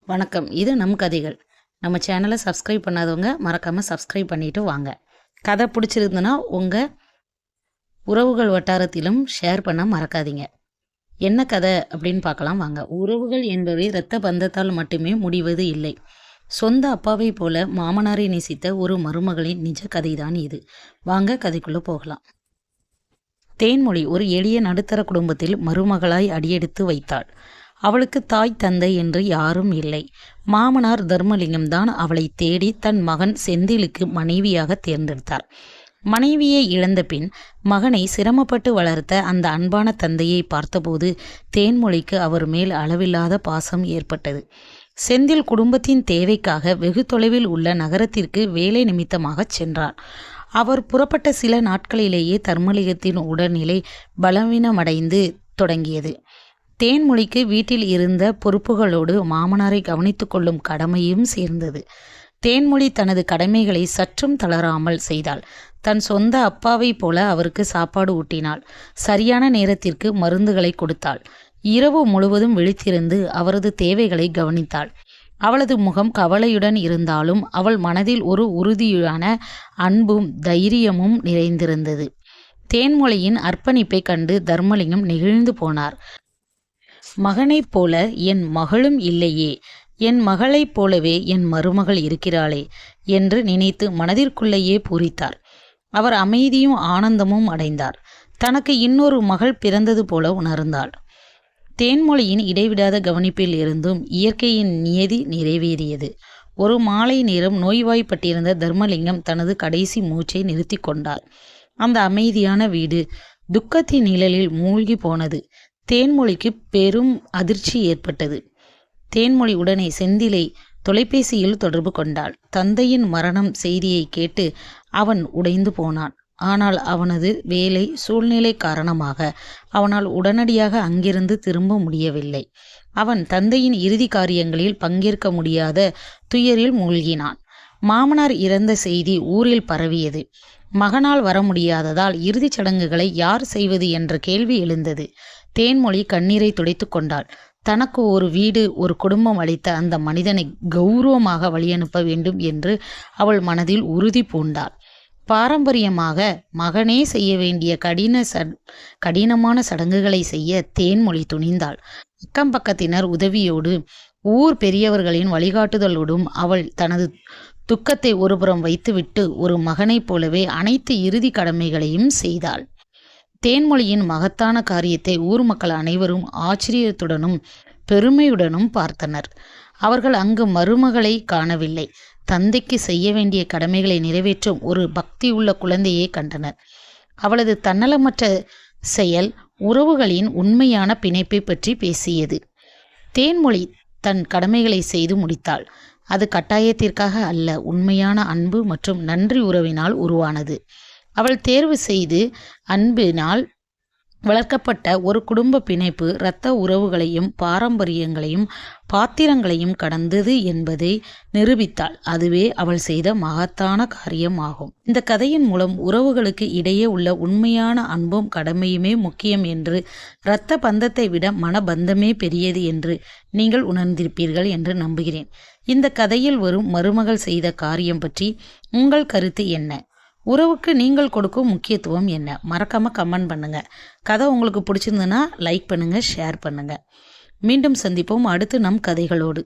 வணக்கம். இது நம் கதைகள். நம்ம சேனலை சப்ஸ்கிரைப் பண்ணாதவங்க மறக்காமல் சப்ஸ்கிரைப் பண்ணிவிட்டு வாங்க. கதை பிடிச்சிருந்துன்னா உங்கள் உறவுகள் வட்டாரத்திலும் ஷேர் பண்ண மறக்காதீங்க. என்ன கதை அப்படின்னு பார்க்கலாம் வாங்க. உறவுகள் என்பவை இரத்த பந்தத்தால் மட்டுமே முடிவது இல்லை. சொந்த அப்பாவை போல மாமனாரை நேசித்த ஒரு மருமகளின் நிஜ கதைதான் இது. வாங்க கதைக்குள்ளே போகலாம். தேன்மொழி ஒரு எளிய நடுத்தர குடும்பத்தில் மருமகளாய் அடியெடுத்து வைத்தாள். அவளுக்கு தாய் தந்தை என்று யாரும் இல்லை. மாமனார் தர்மலிங்கம் தான் அவளை தேடி தன் மகன் செந்திலுக்கு மனைவியாக தேர்ந்தெடுத்தார். மனைவியை இழந்த பின் மகனை சிரமப்பட்டு வளர்த்த அந்த அன்பான தந்தையை பார்த்தபோது தேன்மொழிக்கு அவர் மேல் அளவில்லாத பாசம் ஏற்பட்டது. செந்தில் குடும்பத்தின் தேவைக்காக வெகு தொலைவில் உள்ள நகரத்திற்கு வேலை நிமித்தமாக சென்றார். அவர் புறப்பட்ட சில நாட்களிலேயே தர்மலிங்கத்தின் உடல்நிலை பலவீனமடைந்து தொடங்கியது. தேன்மொழிக்கு வீட்டில் இருந்த பொறுப்புகளோடு மாமனாரை கவனித்து கொள்ளும் கடமையும் சேர்ந்தது. தேன்மொழி தனது கடமைகளை சற்றும் தளராமல் செய்தாள். தன் சொந்த அப்பாவை போல அவருக்கு சாப்பாடு ஊட்டினாள். சரியான நேரத்திற்கு மருந்துகளை கொடுத்தாள். இரவு முழுவதும் விழித்திருந்து அவரது தேவைகளை கவனித்தாள். அவளது முகம் கவலையுடன் இருந்தாலும் அவள் மனதில் ஒரு உறுதியான அன்பும் தைரியமும் நிறைந்திருந்தது. தேன்மொழியின் அர்ப்பணிப்பை கண்டு தர்மலிங்கம் நெகிழ்ந்து போனார். மகனைப் போல என் மகளும் இல்லையே, என் மகளைப் போலவே என் மருமகள் இருக்கிறாளே என்று நினைத்து மனதிற்குள்ளேயே பூரித்தார். அவர் அமைதியும் ஆனந்தமும் அடைந்தார். தனக்கு இன்னொரு மகள் பிறந்தது போல உணர்ந்தாள். தேன்மொழியின் இடைவிடாத கவனிப்பில் இருந்தும் இயற்கையின் நியதி நிறைவேறியது. ஒரு மாலை நேரம் நோய்வாய்ப்பட்டிருந்த தர்மலிங்கம் தனது கடைசி மூச்சை நிறுத்தி கொண்டார். அந்த அமைதியான வீடு துக்கத்தின் நிழலில் மூழ்கி போனது. தேன்மொழிக்கு பெரும் அதிர்ச்சி ஏற்பட்டது. தேன்மொழி உடனே செந்திலை தொலைபேசியில் தொடர்பு கொண்டாள். தந்தையின் மரணம் செய்தியை கேட்டு அவன் உடைந்து போனான். ஆனால் அவனது வேலை சூழ்நிலை காரணமாக அவனால் உடனடியாக அங்கிருந்து திரும்ப முடியவில்லை. அவன் தந்தையின் இறுதி காரியங்களில் பங்கேற்க முடியாத துயரில் மூழ்கினான். மாமனார் இறந்த செய்தி ஊரில் பரவியது. மகனால் வர முடியாததால் இறுதிச் சடங்குகளை யார் செய்வது என்ற கேள்வி எழுந்தது. தேன்மொழி கண்ணீரை துடைத்து கொண்டாள். தனக்கு ஒரு வீடு, ஒரு குடும்பம் அளித்த அந்த மனிதனை கௌரவமாக வழியனுப்ப வேண்டும் என்று அவள் மனதில் உறுதி பூண்டாள். பாரம்பரியமாக மகனே செய்ய வேண்டிய கடினமான சடங்குகளை செய்ய தேன்மொழி துணிந்தாள். அக்கம் பக்கத்தினர் உதவியோடு ஊர் பெரியவர்களின் வழிகாட்டுதலோடும் அவள் தனது துக்கத்தை ஒருபுறம் வைத்துவிட்டு ஒரு மகனைப் போலவே அனைத்து இறுதி கடமைகளையும் செய்தாள். தேன்மொழியின் மகத்தான காரியத்தை ஊர் மக்கள் அனைவரும் ஆச்சரியத்துடனும் பெருமையுடனும் பார்த்தனர். அவர்கள் அங்கு மருமகளை காணவில்லை, தந்தைக்கு செய்ய வேண்டிய கடமைகளை நிறைவேற்றும் ஒரு பக்தியுள்ள குழந்தையை கண்டனர். அவளது தன்னலமற்ற செயல் உறவுகளின் உண்மையான பிணைப்பை பற்றி பேசியது. தேன்மொழி தன் கடமைகளை செய்து முடித்தாள். அது கட்டாயத்திற்காக அல்ல, உண்மையான அன்பு மற்றும் நன்றி உறவினால் உருவானது. அவள் தேர்வு செய்து அன்பினால் வளர்க்கப்பட்ட ஒரு குடும்ப பிணைப்பு இரத்த உறவுகளையும் பாரம்பரியங்களையும் பாத்திரங்களையும் கடந்தது என்பதை நிரூபித்தாள். அதுவே அவள் செய்த மகத்தான காரியம் ஆகும். இந்த கதையின் மூலம் உறவுகளுக்கு இடையே உள்ள உண்மையான அன்பும் கடமையுமே முக்கியம் என்று, இரத்த பந்தத்தை விட மனபந்தமே பெரியது என்று நீங்கள் உணர்ந்திருப்பீர்கள் என்று நம்புகிறேன். இந்த கதையில் வரும் மருமகள் செய்த காரியம் பற்றி உங்கள் கருத்து என்ன? உறவுக்கு நீங்கள் கொடுக்கும் முக்கியத்துவம் என்ன? மறக்காமல் கமெண்ட் பண்ணுங்கள். கதை உங்களுக்கு பிடிச்சிருந்ததுன்னா லைக் பண்ணுங்கள், ஷேர் பண்ணுங்கள். மீண்டும் சந்திப்போம் அடுத்து நம் கதைகளோடு.